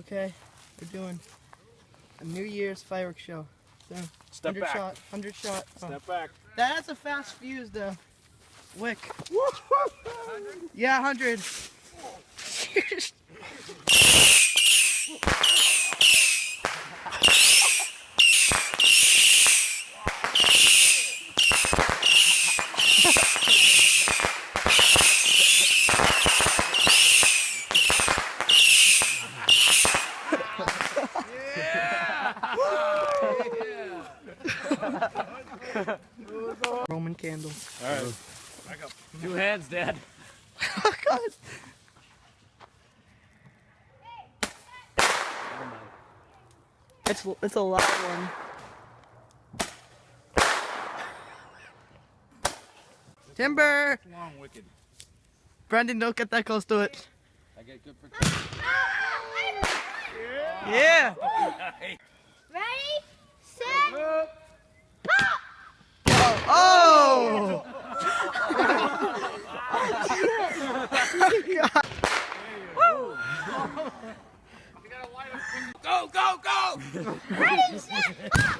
Okay, we're doing a New Year's fireworks show. So, Step 100 back. shot, 100 shot. Oh. Step back. That's a fast fuse, though. Wick. Yeah, 100. Roman candle. All right. Back up. 2 hands, Dad. Oh, God. It's a loud one. Timber! Long wicked. Brendan, don't get that close to it. I get good protection. Yeah! Ready, set, pop! Oh! Go, go, go! Ready, set, pop!